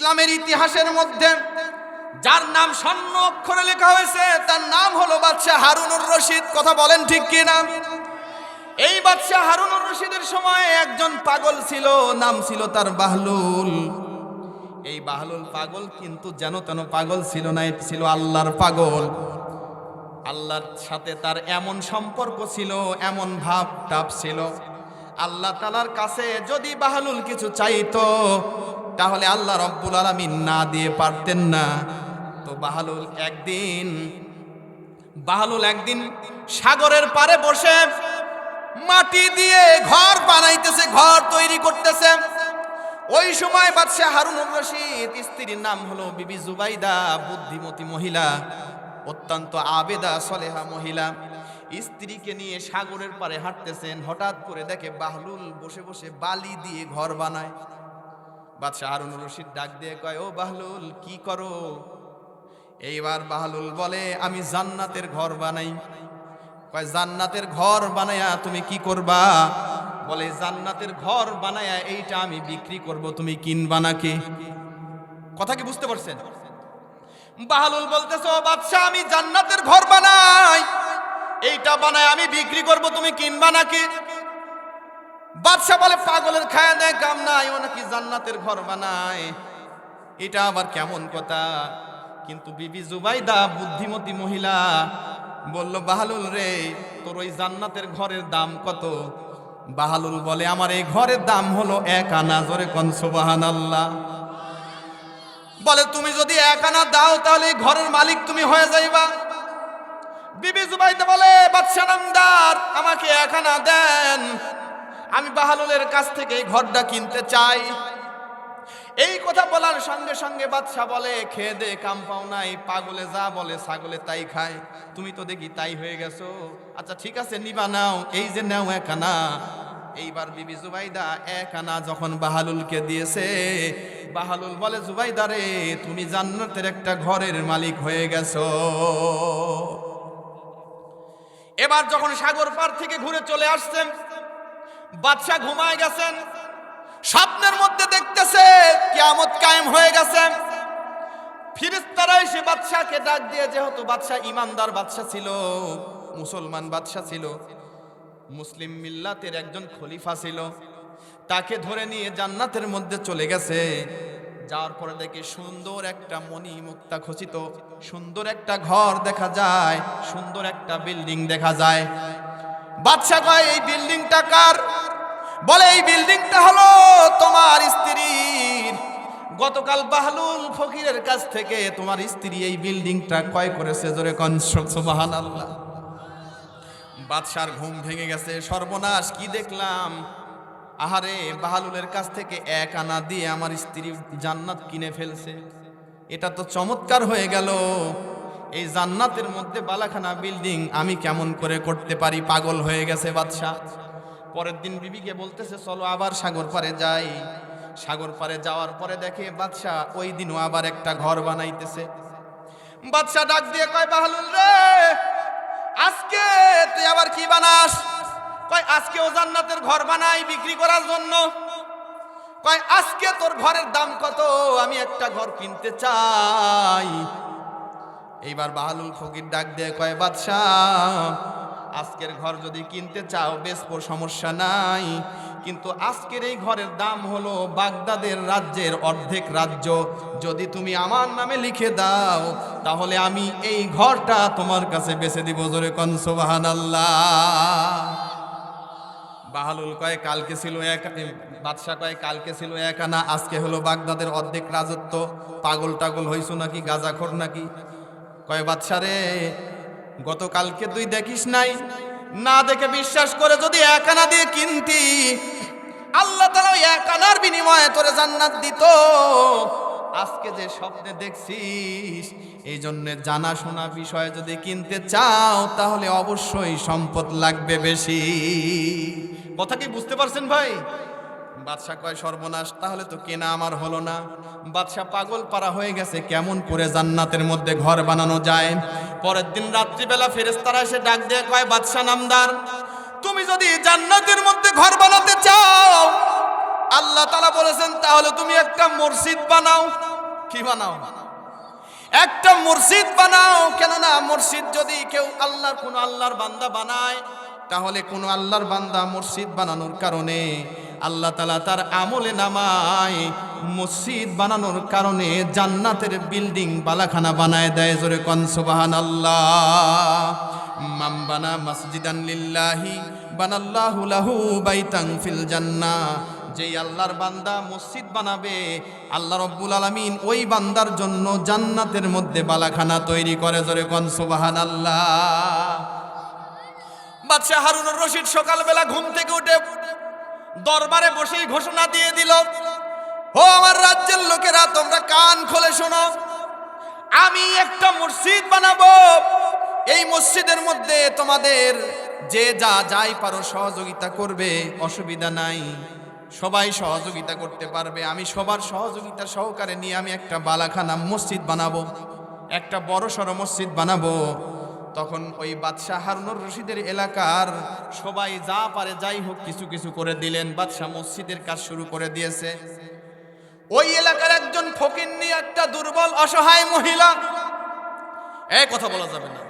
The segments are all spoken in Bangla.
ইসলামের ইতিহাসের মধ্যে যার নাম স্বর্ণ অক্ষরে লেখা হয়েছে তার নাম হলো বাদশাহ হারুনুর রশিদ। কথা বলেন ঠিক কিনা? এই বাদশাহ হারুনুর রশিদের সময় একজন পাগল ছিল, নাম ছিল তার বাহলুল। এই বাহলুল পাগল কিন্তু যেন তেন পাগল ছিল না, এটি ছিল আল্লাহর পাগল। আল্লাহর সাথে তার এমন সম্পর্ক ছিল, এমন ভাব টাপ ছিল, আল্লাহ তাআলার কাছে যদি বাহলুল কিছু চাইতো তাহলে আল্লাহ রব্বুল আলামিন না দিয়ে পারতেন না। তো বাহলুল একদিন সাগরের পারে বসে মাটি দিয়ে ঘর বানাইতেছে, ঘর তৈরি করতেছে। ওই সময় বাদশাহ হারুনুর রশিদ, স্ত্রীর নাম হলো বিবি জুবাইদা, বুদ্ধিমতী মহিলা, অত্যন্ত আবেদা সলেহা মহিলা, স্ত্রীকে নিয়ে সাগরের পারে হাঁটতেছেন। হঠাৎ করে দেখে বাহলুল বসে বসে বালি দিয়ে ঘর বানায়। বাদশাহ হারুনুর রশিদ ডাক দিয়ে কয়, ও বাহলুল কি করো? এইবার বাহলুল বলে, আমি জান্নাতের ঘর বানাই। কয়, জান্নাতের ঘর বানায়া তুমি কি করবা? বলে, জান্নাতের ঘর বানায়া এইটা আমি বিক্রি করব, তুমি কিনবা নাকি? কথা কি বুঝতে পারছেন? বাহলুল বলতেছে, ও বাদশাহ, আমি জান্নাতের ঘর বানাই, এইটা বানায় আমি বিক্রি করব, তুমি কিনবা নাকি? বাদশাহ বলে, পাগলের খায়া দেয় কাম নাই, ও নাকি জান্নাতের ঘর বানায়, এটা আবার কেমন কথা? কিন্তু বিবি জুবাইদা বুদ্ধিমতী মহিলা বলল, বাহলুল রে, তোর ওই জান্নাতের ঘরের দাম কত? বাহলুল বলে, আমার এই ঘরের দাম হলো 1 আনা। জোরে কোন সুবহানাল্লাহ। বলে, তুমি যদি 1 আনা দাও তাহলে এই ঘরের মালিক তুমি হয়ে যাইবা। বিবি জুবাইদা বলে, বাদশা নামদার, আমাকে 1 আনা দেন, আমি বাহলুলের কাছ থেকে এই ঘরটা কিনতে চাই। এই কথা বলার সঙ্গে সঙ্গে বাদশা বলে, খেয়ে দে কাম পাও নাই, পাগলে যা বলে ছাগলে তাই খায়, তুমি তো দেখি তাই হয়ে গেছো। আচ্ছা ঠিক আছে, নিবা নাও, এই যে নাও 1 আনা। এইবার বিবি জুবাইদা 1 আনা যখন বাহলুলকে দিয়েছে, বাহলুল বলে, জুবাইদা রে, তুমি জান্নাতের একটা ঘরের মালিক হয়ে গেছো। এবার যখন সাগর পার থেকে ঘুরে চলে আসছেন, বাদশা ঘুমায় গেছেন, স্বপ্নের মধ্যে দেখতেছে কিয়ামত কায়েম হয়ে গেছে। ফেরেশতারা এসে বাদশাকে ডাক দিয়ে, যেহেতু বাদশা ইমানদার বাদশা ছিল, মুসলমান বাদশা ছিল, মুসলিম মিল্লাতের একজন খলিফা ছিল, তাকে ধরে নিয়ে জান্নাতের মধ্যে চলে গেছে। যাওয়ার পরে দেখে সুন্দর একটা মণি মুক্তা খচিত সুন্দর একটা ঘর দেখা যায়, সুন্দর একটা বিল্ডিং দেখা যায়। বাদশা কয়, এই বিল্ডিংটা কার? বলে, এই বিল্ডিংটা হলো তোমার স্ত্রীর। গতকাল বাহলুল ফকিরের কাছ থেকে তোমার স্ত্রী এই বিল্ডিংটা ক্রয় করেছে। জোরে কোন সুবহানাল্লাহ। বাদশার ঘুম ভেঙে গেছে, সর্বনাশ, কি দেখলাম? আহারে, বাহলুলের কাছ থেকে 1 আনা দিয়ে আমার স্ত্রী জান্নাত কিনে ফেলছে, এটা তো চমৎকার হয়ে গেল। এই জান্নাতের মধ্যে বালাখানা বিল্ডিং আমি কেমন করে করতে পারি? পাগল হয়ে গেছে বাদশা। পরের দিন বিবিকে বলতেছে, চলো আবার সাগর পারে যাই। সাগর পারে যাওয়ার পরে দেখে বাদশা ওই দিনও আবার একটা ঘর বানাইতেছে। বাদশা ডাক দিয়ে কয়, বাহলুল রে, আজকে তুই আবার কি বানাস? কয়, আজকেও জান্নাতের ঘর বানাই বিক্রি করার জন্য। কয়, আজকে তোর ঘরের দাম কত? আমি একটা ঘর কিনতে চাই। এইবার বাহলুল ফকির ডাক দিয়ে কয়, বাদশাহ, আজকের ঘর যদি কিনতে চাও বেচবো, সমস্যা নাই, কিন্তু আজকের এই ঘরের দাম হলো বাগদাদের রাজ্যের অর্ধেক রাজ্য। যদি তুমি আমার নামে লিখে দাও তাহলে আমি এই ঘরটা তোমার কাছে বেচে দিব। জোরে কোন সুবহানাল্লাহ। বাহলুল কয়, কালকে ছিল বাদশা কয়, কালকে ছিল 1 আনা, আজকে হলো বাগদাদের অর্ধেক রাজত্ব। পাগল টাগল হইছো নাকি? গাঁজাখোর নাকি? কয়, বাদশা রে, গতকালকে তুই দেখিস নাই? না দেখে বিশ্বাস করে যদি 1 আনা দিয়ে কিনতি, আল্লাহ তাআলা 1 আনার বিনিময়ে তোরে জান্নাত দিত। আজকে যে স্বপ্নে দেখছিস, এই জন্য জানাশোনা বিষয় যদি কিনতে চাও তাহলে অবশ্যই সম্পদ লাগবে বেশি। কথা কি বুঝতে পারছেন ভাই? বাদশা কয়, সর্বনাশ, তাহলে তো কেনা আমার হলো না। বাদশা পাগল পারা হয়ে গেছে, কেমন করে জান্নাতের মধ্যে ঘর বানানো যায়। পরের দিন রাত্রিবেলা ফেরেশতারা এসে ডাক দিয়ে কয়, বাদশা নামদার, তুমি যদি জান্নাতের মধ্যে ঘর বানাতে চাও, আল্লাহ তাআলা বলেছেন, তাহলে তুমি একটা মসজিদ বানাও। কি বানাও? একটা মসজিদ বানাও। কেননা মসজিদ যদি কেউ আল্লাহর কোন আল্লাহর বান্দা বানায়, তাহলে কোন আল্লাহর বান্দা মসজিদ বানানোর কারণে আল্লাহ তাআলা তার আমলে নামায় মসজিদ বানানোর কারণে জান্নাতের বিল্ডিং বালাখানা বানায় দেয়। জোরে কোন সুবহানাল্লাহ। মান বানা মসজিদান লিল্লাহি বানাল্লাহু লাহু বাইতান ফিল জান্নাহ। যেই আল্লাহর বান্দা মসজিদ বানাবে, আল্লাহ রাব্বুল আলামিন ওই বান্দার জন্য জান্নাতের মধ্যে বালাখানা তৈরি করে। জোরে কোন সুবহানাল্লাহ। বাদশা হারুনুর রশিদ সকালবেলা ঘুম থেকে উঠে দরবারে বসেই ঘোষণা দিয়ে দিল, ও আমার রাজ্যের লোকেরা, তোমরা কান খুলে শোনো, আমি একটা মসজিদ বানাবো। এই মসজিদের মধ্যে তোমাদের যে যা যাই পারো সহযোগিতা করবে, অসুবিধা নাই, সবাই সহযোগিতা করতে পারবে। আমি সবার সহযোগিতা সহকারে নিয়ে আমি একটা বালাখানা মসজিদ বানাবো, একটা বড় সড়ো মসজিদ বানাবো। তখন ওই বাদশাহ হারুনুর রশিদের এলাকার সবাই যা পারে যাই হোক কিছু কিছু করে দিলেন। বাদশাহ মসজিদের কাজ শুরু করে দিয়েছে। ওই এলাকার একজন ফকিন্নি, একটা দুর্বল অসহায় মহিলা, এই কথা বলা যাবে না,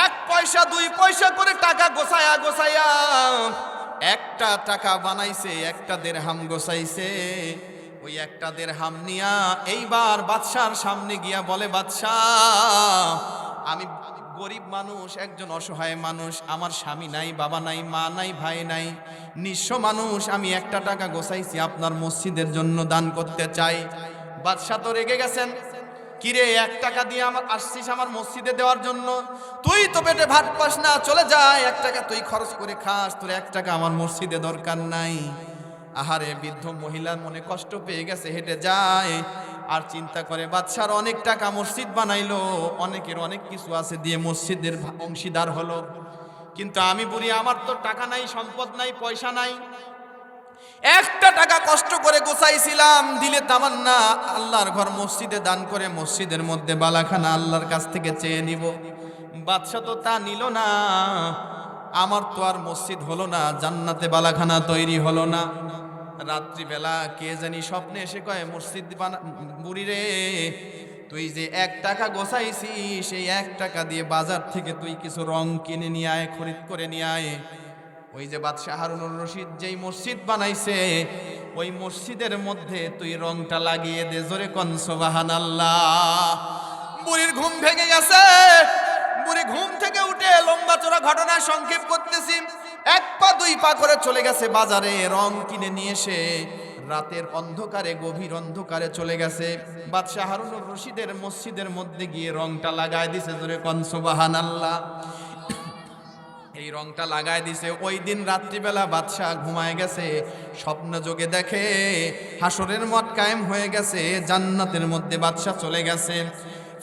1 পয়সা 2 পয়সা করে টাকা গোছায়া গোছায়া একটা টাকা বানাইছে, একটা দেরহাম গোছাইছে। ওই একটা দেরহাম নিয়া এইবার বাদশার সামনে গিয়া বলে, বাদশাহ, আমি গরিব মানুষ, একজন অসহায় মানুষ, আমার স্বামী নাই, বাবা নাই, মা নাই, ভাই নাই, নিঃস্ব মানুষ, আমি একটা টাকা গোছাইছি, আপনার মসজিদের জন্য দান করতে চাই। বাদশাহ তো রেগে গেছেন, কিরে 1 টাকা দিয়ে আমার আসছিস আমার মসজিদে দেওয়ার জন্য? তুই তো পেটে ভাত পাস না, চলে যায়, 1 টাকা তুই খরচ করে খাস, তোর 1 টাকা আমার মসজিদে দরকার নাই। আহারে, বৃদ্ধ মহিলার মনে কষ্ট পেয়ে গেছে, হেঁটে যায় আর চিন্তা করে, বাদশার অনেক টাকা, মসজিদ বানাইলো, অনেকের অনেক কিছু আছে দিয়ে মসজিদের অংশীদার হলো, কিন্তু আমি বুড়ি, আমার তো টাকা নাই, সম্পদ নাই, পয়সা নাই, 1টা টাকা কষ্ট করে গোছাইছিলাম, দিলে তামান্না আল্লাহর ঘর মসজিদে দান করে মসজিদের মধ্যে বালাখানা আল্লাহর কাছ থেকে চেয়ে নিব। বাদশা তো তা নিল না, আমার তো আর মসজিদ হলো না, জান্নাতে বালাখানা তৈরি হলো না। রাত্রিবেলা কে জানি স্বপ্নে এসে কয়, মসজিদ বুড়ি রে, তুই যে 1 টাকা গোছাইছিস, সেই 1 টাকা দিয়ে বাজার থেকে তুই কিছু রং কিনে নিয়ে আয়, খরিদ করে নিয়ে আয়। ওই যে বাদশাহ হারুনুর রশিদ যেই মসজিদ বানাইছে, ওই মসজিদের মধ্যে তুই রংটা লাগিয়ে দে। জোরে কোন সুবহানাল্লাহ। বুড়ির ঘুম ভেঙে গেছে। বুড়ি ঘুম থেকে উঠে, লম্বা চড়া ঘটনা সংক্ষেপ করতেছি, 1 পা 2 পা করে চলে গেছে বাজারে, রং কিনে নিয়ে এসে রাতের অন্ধকারে, গভীর অন্ধকারে চলে গেছে। বাদশাহ হারুনুর রশিদের মসজিদের মধ্যে গিয়ে রংটা লাগায় দিছে। জোরে কোন সুবহানাল্লাহ। এই রংটা লাগায় দিছে। ওই দিন রাত্রিবেলা বাদশাহ ঘুমায় গেছে, স্বপ্ন যোগে দেখে হাসরের মাঠ কায়েম হয়ে গেছে, জান্নাতের মধ্যে বাদশাহ চলে গেছে।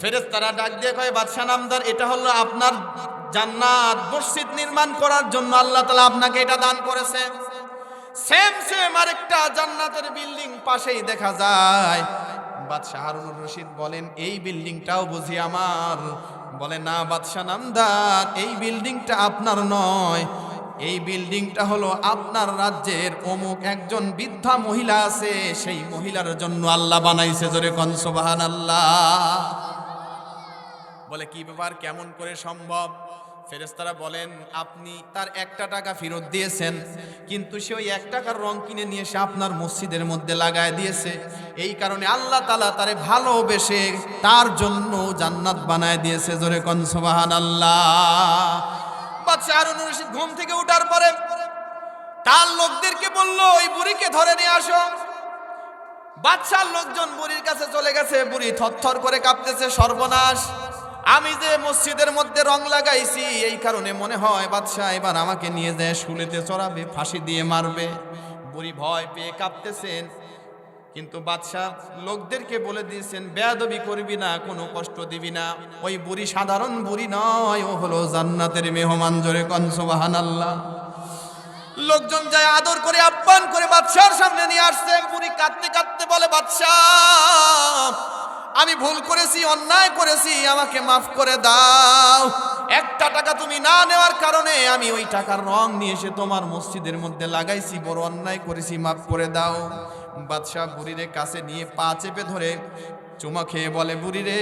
ফেরেশতারা ডাক দিয়ে কয়, বাদশাহ নামদার, এটা হলো আপনার জান্নাত, মসজিদ নির্মাণ করার জন্য আল্লাহ তাআলা আপনাকে এটা দান করেছে। সেম সেম আরেকটা জান্নাতের বিল্ডিং পাশেই দেখা যায়। বাদশাহ হারুনুর রশিদ বলেন, এই বিল্ডিংটাও বুঝি আমার? বলে, না বাদশাহ নামদার, এই বিল্ডিংটা আপনার নয়, এই বিল্ডিংটা হলো আপনার রাজ্যের অমুক একজন বৃদ্ধা মহিলা আছে, সেই মহিলার জন্য আল্লাহ বানাইছে। জোরে কোন সুবহানাল্লাহ। বলে, কি ব্যাপার, কেমন করে সম্ভব? ফেরেশতারা বলেন, আপনি তার 1টা টাকা ফেরত দিয়েছেন, কিন্তু সে ওই 1 টাকার রং কিনে নিয়ে এসে আপনার মসজিদের মধ্যে লাগায় দিয়েছে। এই কারণে আল্লাহ তাআলা তারে ভালোবেসে তার জন্য জান্নাত বানায় দিয়েছে। জোরে কোন সুবহানাল্লাহ। বাদশাহ হারুনুর রশিদ ঘুম থেকে ওঠার পরে তার লোকদেরকে বলল, ওই বুড়িকে ধরে নিয়ে আসো। বাদশার লোকজন বুড়ির কাছে চলে গেছে। বুড়ি থরথর করে কাঁপতেছে, সর্বনাশ, আমি যে মসজিদের মধ্যে রং লাগাইছি, এই কারণে মনে হয় বাদশাহ এবার আমাকে নিয়ে যায় শুলেতে চড়াবে, ফাঁসি দিয়ে মারবে। বুড়ি ভয় পেয়ে কাঁপতেছেন, কিন্তু বাদশাহ লোকদেরকে বলে দিয়েছেন, বেয়াদবি করবি না, কোনো কষ্ট দিবি না, ওই বুড়ি সাধারণ বুড়ি নয়, ও হলো জান্নাতের মেহমান। জোরে কোন সুবহানাল্লাহ। লোকজন যায় আদর করে আপ্যায়ন করে বাদশার সামনে নিয়ে আসছে। বুড়ি কাঁদতে কাঁদতে বলে, বাদশাহ, আমি ভুল করেছি, অন্যায় করেছি, আমাকে মাফ করে দাও। 1টা টাকা তুমি না নেওয়ার কারণে আমি ওই টাকার রং নিয়ে এসে তোমার মসজিদের মধ্যে লাগাইছি, বড় অন্যায় করেছি, মাফ করে দাও। বাদশাহ বুড়ির কাছে নিয়ে পা চেপে ধরে চুমা খেয়ে বলে, বুড়ি রে,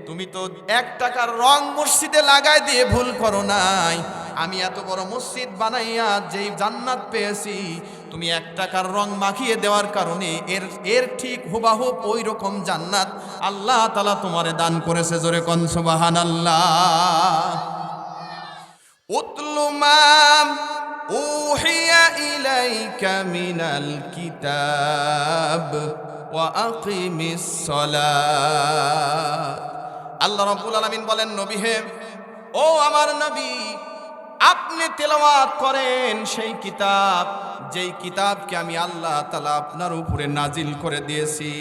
তুমি তো 1 টাকার রং মসজিদে লাগাই দিয়ে ভুল করো নাই। আমি এত বড় মসজিদ বানাইয়া যেই জান্নাত পেয়েছি, তুমি 1 টাকার রং মাখিয়ে দেওয়ার কারণে এর ঠিক হুবাহুব ওই রকম জান্নাত আল্লাহ তাআলা তোমারে দান করেছে। জোরে কোন সুবহানাল্লাহ। উতলু মা উহিয়া ইলাইকা মিনাল কিতাব ওয়া আকিমিস সালাত। আল্লাহ রাব্বুল আলামিন বলেন, নবী হে, ও আমার নবী, আপনি তেলাওয়াত করেন সেই কিতাব, যেই কিতাবকে আমি আল্লাহ তাআলা আপনার উপরে নাজিল করে দিয়েছি।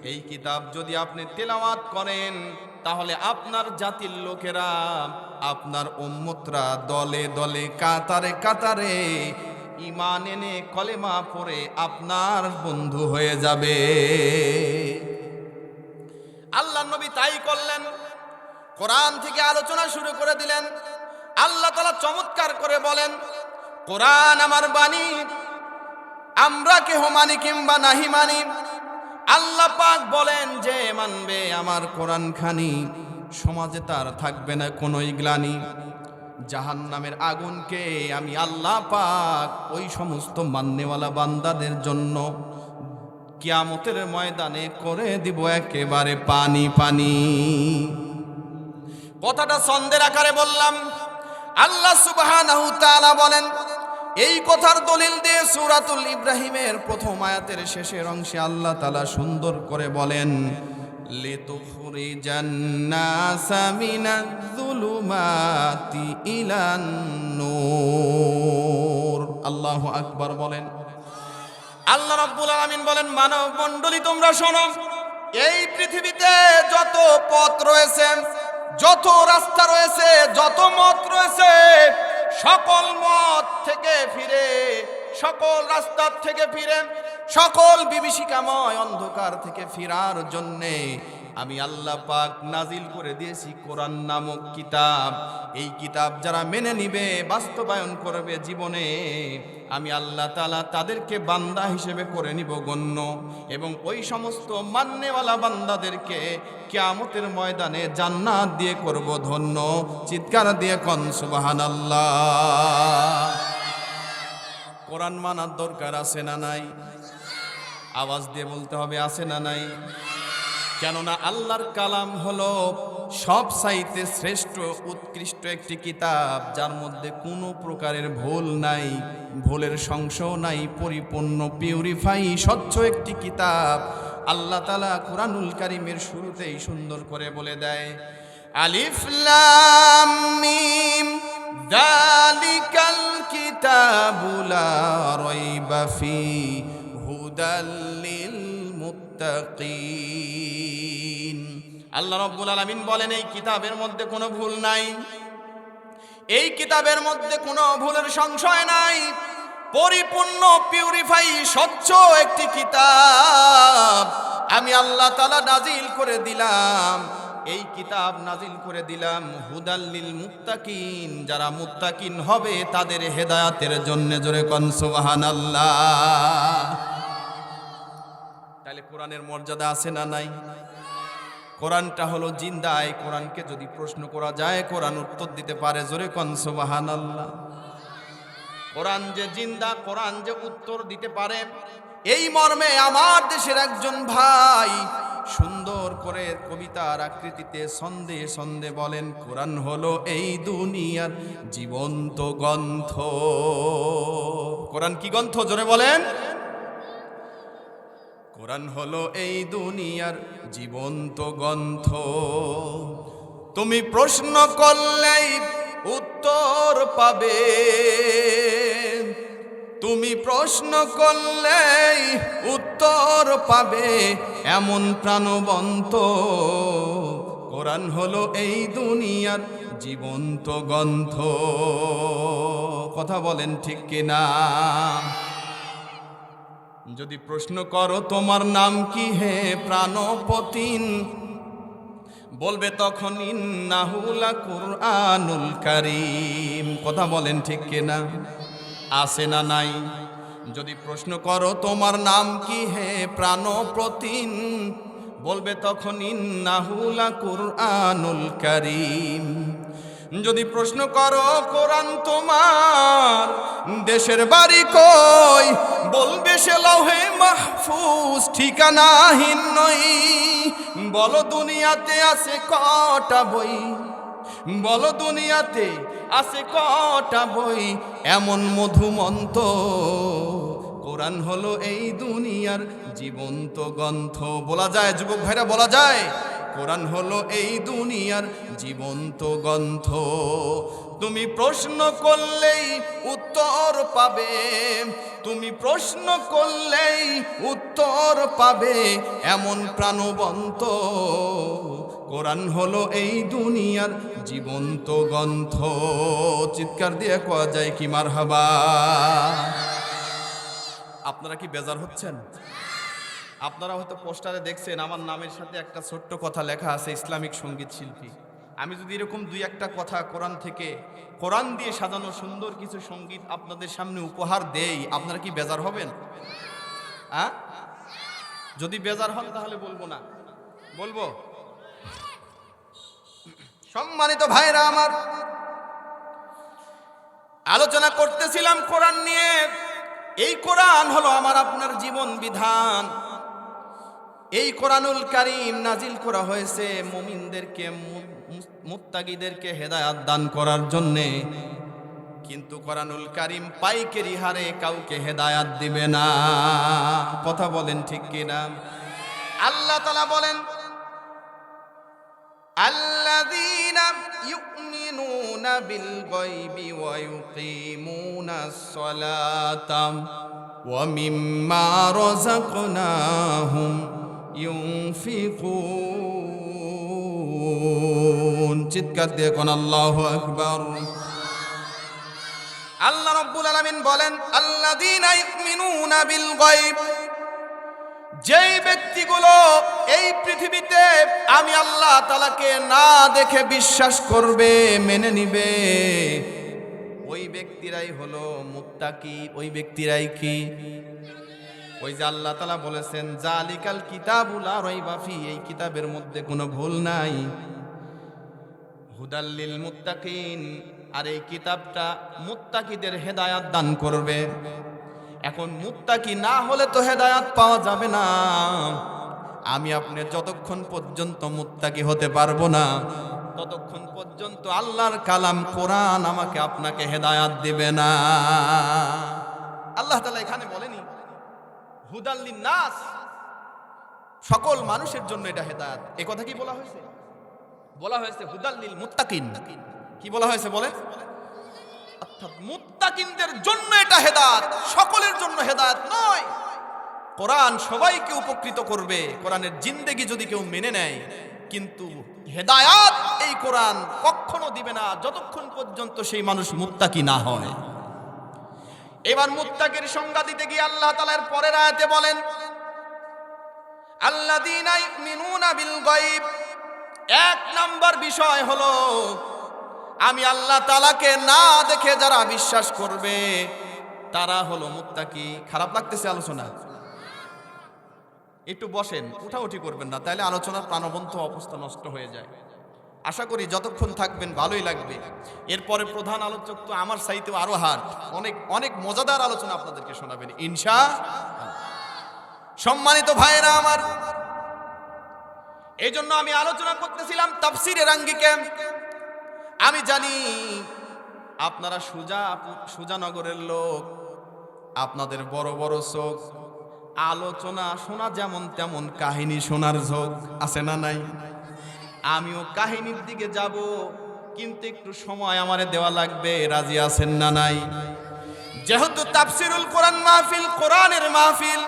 এই কিতাব যদি আপনি তেলাওয়াত করেন, তাহলে আপনার জাতির লোকেরা, আপনার উম্মতরা দলে দলে কাতারে কাতারে ঈমান এনে কলেমা পড়ে আপনার বন্ধু হয়ে যাবে। আল্লাহ নবী তাই করলেন। কোরআন থেকে আলোচনা শুরু করে দিলেন। আল্লাহ তাআলা চমৎকার করে বলেন, কোরআন আমার বাণী, আমরা কেহ মানি কিংবা নাহি মানি। আল্লাহ পাক বলেন, যে মানবে আমার কোরআন খানি, সমাজে তার থাকবে না কোনো গ্লানি। জাহান্নামের আগুনকে আমি আল্লাহ পাক ওই সমস্ত মান্যওয়ালা বান্দাদের জন্য কিয়ামতের ময়দানে করে দিব একেবারে পানি পানি। কথাটা ছন্দের আকারে বললাম। আল্লাহ সুবহানাহু তাআলা বলেন, এই কথার দলিল দিয়ে সূরাতুল ইব্রাহিমের প্রথম আয়াতের শেষের অংশে আল্লাহ তাআলা সুন্দর করে বলেন, লিতুখরিজান নাসা মিনাজ-যুলুমাতি ইলান নূর। আল্লাহু আকবার বলেন। আল্লাহ রাব্বুল আলামিন বলেন, মানব মণ্ডলী তোমরা শোনো, এই পৃথিবীতে যত পথ রয়েছে, যত রাস্তা রয়েছে, যত মত রয়েছে, সকল মত থেকে ফিরে, সকল রাস্তা থেকে ফিরে, সকল বিভীষিকাময় অন্ধকার থেকে ফিরার জন্যে আমি আল্লাহ পাক নাজিল করে দিয়েছি কোরআন নামক কিতাব। এই কিতাব যারা মেনে নিবে, বাস্তবায়ন করবে জীবনে, আমি আল্লাহ তাআলা তাদেরকে বান্দা হিসেবে করে নিব গণ্য, এবং ওই সমস্ত মান্যওয়ালা বান্দাদেরকে কিয়ামতের ময়দানে জান্নাত দিয়ে করব ধন্য। চিৎকার দিয়ে কোন সুবহানাল্লাহ। কোরআন মানার দরকার আছে না নাই? আওয়াজ দিয়ে বলতে হবে, আছে না নাই? কেননা আল্লাহর কালাম হলো সব চাইতে শ্রেষ্ঠ উৎকৃষ্ট একটি কিতাব, যার মধ্যে কোনো প্রকারের ভুল নাই, ভুলের সংশয় নাই, পরিপূর্ণ পিউরিফাই স্বচ্ছ একটি কিতাব। আল্লাহ তাআলা কুরআনুল কারীমের শুরুতেই সুন্দর করে বলে দেয়, আলিফ লাম মিম যালিকাল কিতাবু লা রাইবা ফি হুদাল লিল মুত্তাকিন। আল্লাহ রাব্বুল আলামিন বলেন, এই কিতাবের মধ্যে কোনো ভুল নাই, এই কিতাবের মধ্যে কোনো ভুলের সংশয় নাই, পরিপূর্ণ পিউরিফাই স্বচ্ছ একটি কিতাব আমি আল্লাহ তাআলা নাজিল করে দিলাম। এই কিতাব নাজিল করে দিলাম হুদাল লিল মুত্তাকিন, যারা মুত্তাকিন হবে তাদের হেদায়েতের জন্য। জোরে কোন সুবহানাল্লাহ। তাহলে কোরআনের মর্যাদা আছে না নাই? কোরআনটা হলো জিন্দা। এই কোরআনকে যদি প্রশ্ন করা যায়, কোরআন উত্তর দিতে পারে। জোরে কোন সুবহানাল্লাহ। কোরআন যে জিন্দা, কোরআন যে উত্তর দিতে পারে, এই মর্মে আমার দেশের একজন ভাই সুন্দর করে কবিতার আকৃতিতে ছন্দে ছন্দে বলেন, কোরআন হলো এই দুনিয়ার জীবন্ত গ্রন্থ। কোরআন কি গ্রন্থ? জোরে বলেন। কোরআন হলো এই দুনিয়ার জীবন্ত গ্রন্থ। তুমি প্রশ্ন করলেই উত্তর পাবে, তুমি প্রশ্ন করলেই উত্তর পাবে, এমন প্রাণবন্ত কোরআন হলো এই দুনিয়ার জীবন্ত গ্রন্থ। কথা বলেন ঠিক কিনা? যদি প্রশ্ন করো তোমার নাম কি হে প্রাণপতিন, বলবে তখন ইন্নাহু লাকুরআনুল কারীম। কথা বলেন ঠিক কিনা? আছে না নাই? যদি প্রশ্ন করো তোমার নাম কি হে প্রাণপতিন, বলবে তখন ইন্নাহু লাকুরআনুল কারীম। যদি প্রশ্ন করো কোরআন তোমার দেশের বাড়ি কই, বলবে সে লৌহে মাহফুজ ঠিকানাহীন নই। বলো দুনিয়াতে আছে কটা বই, বলো দুনিয়াতে আছে কটা বই, এমন মধুমন্ত কোরআন হলো এই দুনিয়ার জীবন্ত গ্রন্থ। বলা যায় যুবক ভাইরা, বলা যায় কোরআন হলো এই দুনিয়ার জীবন্ত গ্রন্থ। তুমি প্রশ্ন করলেই উত্তর পাবে, তুমি প্রশ্ন করলেই উত্তর পাবে, এমন প্রাণবন্ত কোরআন হলো এই দুনিয়ার জীবন্ত গ্রন্থ। চিৎকার দিয়ে কোয়া যায় কি মারহাবা। আপনারা কি বেজার হচ্ছেন? আপনারা হয়তো পোস্টারে দেখছেন আমার নামের সাথে একটা ছোট্ট কথা লেখা আছে, ইসলামিক সঙ্গীত শিল্পী। আমি যদি এরকম দুই একটা কথা কোরআন থেকে, কোরআন দিয়ে সাজানো সুন্দর কিছু সঙ্গীত আপনাদের সামনে উপহার দেই, আপনারা কি বেজার হবেন? যদি বেজার হন তাহলে বলবো না, বলবো। সম্মানিত ভাইরা আমার, আলোচনা করতেছিলাম কোরআন নিয়ে। এই কোরআন হলো আমার আপনার জীবন বিধান। এই কোরআনুল কারীম নাজিল করা হয়েছে মুমিনদেরকে, মুত্তাকিদেরকে হেদায়েত দান করার জন্যে। কিন্তু কোরআনুল কারীম পাইকারি হারে কাউকে হেদায়েত দিবে না। কথা বলেন ঠিক কিনা? আল্লাহ তাআলা বলেন, আল্লাযীনা ইউমিনুনা বিল গায়বি ওয়া ইউকিমুনাস সালাতা ওয়া মিম্মা রাযাকনাহুম ইউনফিকুন। চিৎকার দিয়ে কোন আল্লাহু আকবার। আল্লাহ রাব্বুল আলামিন বলেন, আল্লাযীনা ইউমিনুনা বিল গায়ব, যেই ব্যক্তিগুলো এই পৃথিবীতে আমি আল্লাহ তাআলাকে না দেখে বিশ্বাস করবে, মেনে নিবে, ওই ব্যক্তিরাই হলো মুত্তাকি। ওই ব্যক্তিরাই কি? ওই যে আল্লাহ তাআলা বলেছেন, জালিকাল কিতাবু লা রাইবা ফি, এই কিতাবের মধ্যে কোনো ভুল নাই, হুদাল লিল মুত্তাকিন, আর এই কিতাবটা মুত্তাকিদের হেদায়েত দান করবে। এখন মুত্তাকি না হলে তো হেদায়েত পাওয়া যাবে না। আমি আপনি যতক্ষণ পর্যন্ত মুত্তাকি হতে পারবো না, ততক্ষণ পর্যন্ত আল্লাহর কালাম কোরআন আমাকে আপনাকে হেদায়েত দিবে না। আল্লাহ তাআলা এখানে বলেনি হুদাল লিন্নাস, সকল মানুষের জন্য এটা হেদায়েত। এই কথা কি বলা হয়েছে? বলা হয়েছে হুদাল লিল মুত্তাকিন। কি বলা হয়েছে বলেন? অর্থাৎ মুত্তাকিনদের জন্য এটা হেদায়েত, সকলের জন্য হেদায়েত নয়। কোরআন সবাইকে উপকৃত করবে, কোরআনের জিন্দেগি যদি কেউ মেনে নেয়, কিন্তু হেদায়েত এই কোরআন কখনো দিবে না যতক্ষণ পর্যন্ত সেই মানুষ মুত্তাকি না হয়। এবার মুত্তাকির সংজ্ঞা দিতে গিয়ে আল্লাহ তাআলা এর পরের আয়াতে বলেন, আল্লাযীনা ইউমিনুনা বিল গায়ব, এক নাম্বার বিষয় হলো আমি আল্লাহ তাআলাকে না দেখে যারা বিশ্বাস করবে তারা হলো মুত্তাকি। খারাপ লাগতেছে আলোচনা? একটু বসেন, উঠাউঠি করবেন না, তাহলে আলোচনার প্রাণবন্ত অবস্থা নষ্ট হয়ে যায়। আশা করি যতক্ষণ থাকবেন ভালোই লাগবে। এরপরে প্রধান আলোচক তো আমার চাইতেও আরো হার্ড, অনেক অনেক মজাদার আলোচনা আপনাদেরকে শোনাবেন ইনশাআল্লাহ। সম্মানিত ভাইয়েরা আমার, এই জন্য আমি আলোচনা করতেছিলাম তাফসীরের আঙ্গিকে। আমি জানি আপনারা সুজানগরের লোক, আপনাদের বড় বড় চোখ, আলোচনা শোনা যেমন তেমন কাহিনী শোনার ঝোঁক আছে না নাই? আমিও কাহিনীর দিকে যাব, কিন্তু একটু সময় আমারে দেওয়া লাগবে। রাজি আছেন না নাই? যেহেতু তাফসীরুল কোরআন মাহফিল, কোরআনের মাহফিল,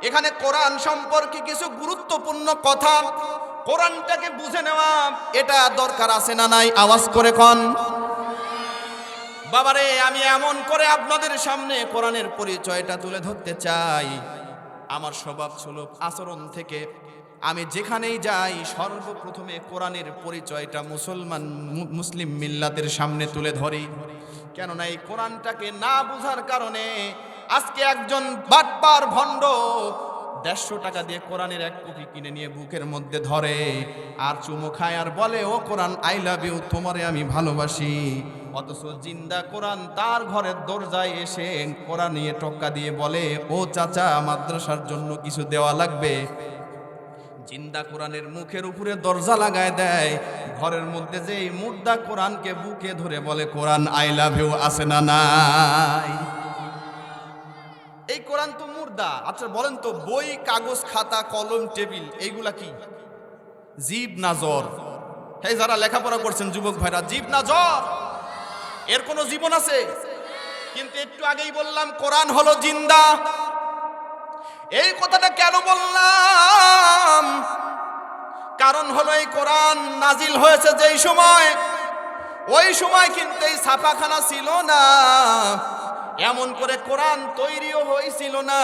এখানে কোরআন সম্পর্কে কিছু গুরুত্বপূর্ণ কথা, কোরআনটাকে বুঝে নেওয়া এটা দরকার আছে না নাই? আওয়াজ করে কোন বাবারে, আমি এমন করে আপনাদের সামনে কোরআনের পরিচয়টা তুলে ধরতে চাই। আমার স্বভাব সুলভ আচরণ থেকে আমি যেখানেই যাই সর্বপ্রথমে কোরআনের পরিচয়টা মুসলিম মিল্লাতের সামনে তুলে ধরি। কেননা এই কোরআনটাকে না বুঝার কারণে আজকে একজন বাটপার ভণ্ড 150 টাকা দিয়ে কোরআনের এক কপি কিনে নিয়ে বুকের মধ্যে ধরে আর চুমু খায় আর বলে, ও কোরআন আই লাভ ইউ, তোমারে আমি ভালোবাসি। অথচ জিন্দা কোরআন তার ঘরের দরজায় এসে কোরআন নিয়ে টক্কা দিয়ে বলে, ও চাচা মাদ্রাসার জন্য কিছু দেওয়া লাগবে। জিন্দা কোরআনের মুখের উপরে দরজা লাগায় দেয়, ঘরের মধ্যে যে মুর্দা কোরআনকে বুকে ধরে বলে, কোরআন আই লাভ ইউ আছে না নাই? এই কোরআন তো মুর্দা। আচ্ছা বলেন তো, বই, কাগজ, খাতা, কলম, টেবিল এইগুলা কি? জীব না জ্বর? এই যারা লেখাপড়া করছেন যুবক ভাইরা, জীব না জ্বর? এর কোনো জীবন আছে? কিন্তু একটু আগেই বললাম কোরআন হলো জিন্দা। এই কথাটা কেন বললাম? কারণ হলো এই কোরআন নাজিল হয়েছে যেই সময়, ওই সময় কিন্তু এই ছাপাখানা ছিল না, এমন করে কোরআন তৈরিও হয়েছিল না।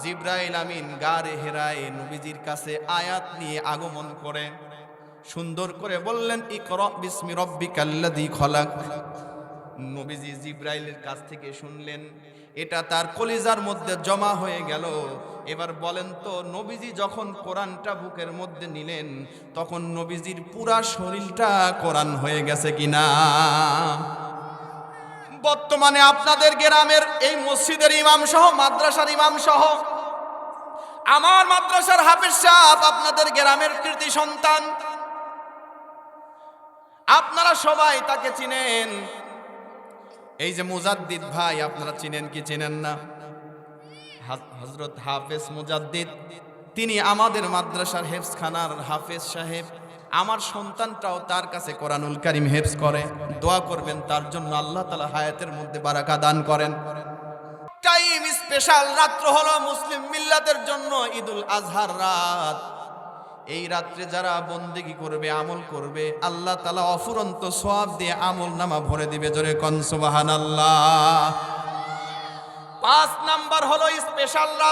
জিবরাইল আমিন গারে হেরায় নবীজির কাছে আয়াত নিয়ে আগমন করে সুন্দর করে বললেন, ইকরা বিসমি রব্বিকাল্লাযী খলাক। নবীজি জিবরাইলের কাছ থেকে শুনলেন, এটা তার কলিজার মধ্যে জমা হয়ে গেল। এবার বলেন তো, নবীজি যখন কোরআনটা বুকের মধ্যে নিলেন, তখন নবীজির পুরা শরীরটা কোরআন হয়ে গেছে কিনা? বর্তমানে আপনাদের গ্রামের এই মসজিদের ইমাম সহ, মাদ্রাসার ইমাম সহ, আমার মাদ্রাসার হাফেজ সাহেব আপনাদের গ্রামের কৃতি সন্তান, আপনারা সবাই তাকে চিনেন। এই যে মুজাদ্দিদ ভাই, আপনারা চিনেন কি চিনেন না? হযরত হাফেজ মুজাদ্দিদ, তিনি আমাদের মাদ্রাসার হেফজখানার হাফেজ সাহেব। আমার সন্তানটাও তার কাছে কোরআনুল কারীম হেফজ করে। দোয়া করবেন তার জন্য, আল্লাহ তাআলা হায়াতের মধ্যে বারাকা দান করেন। টাইম স্পেশাল রাত্র হলো মুসলিম মিল্লাতের জন্য ঈদুল আজহার রাত। এই রাত্রে যারা বন্দেগী করবে, আমল করবে, আল্লাহ তাআলা অফুরন্ত সওয়াব দিয়ে আমল নামা ভরে দিবে। জোরে কোন সুবহানাল্লাহ। 5 নাম্বার হলো স্পেশাল রাত।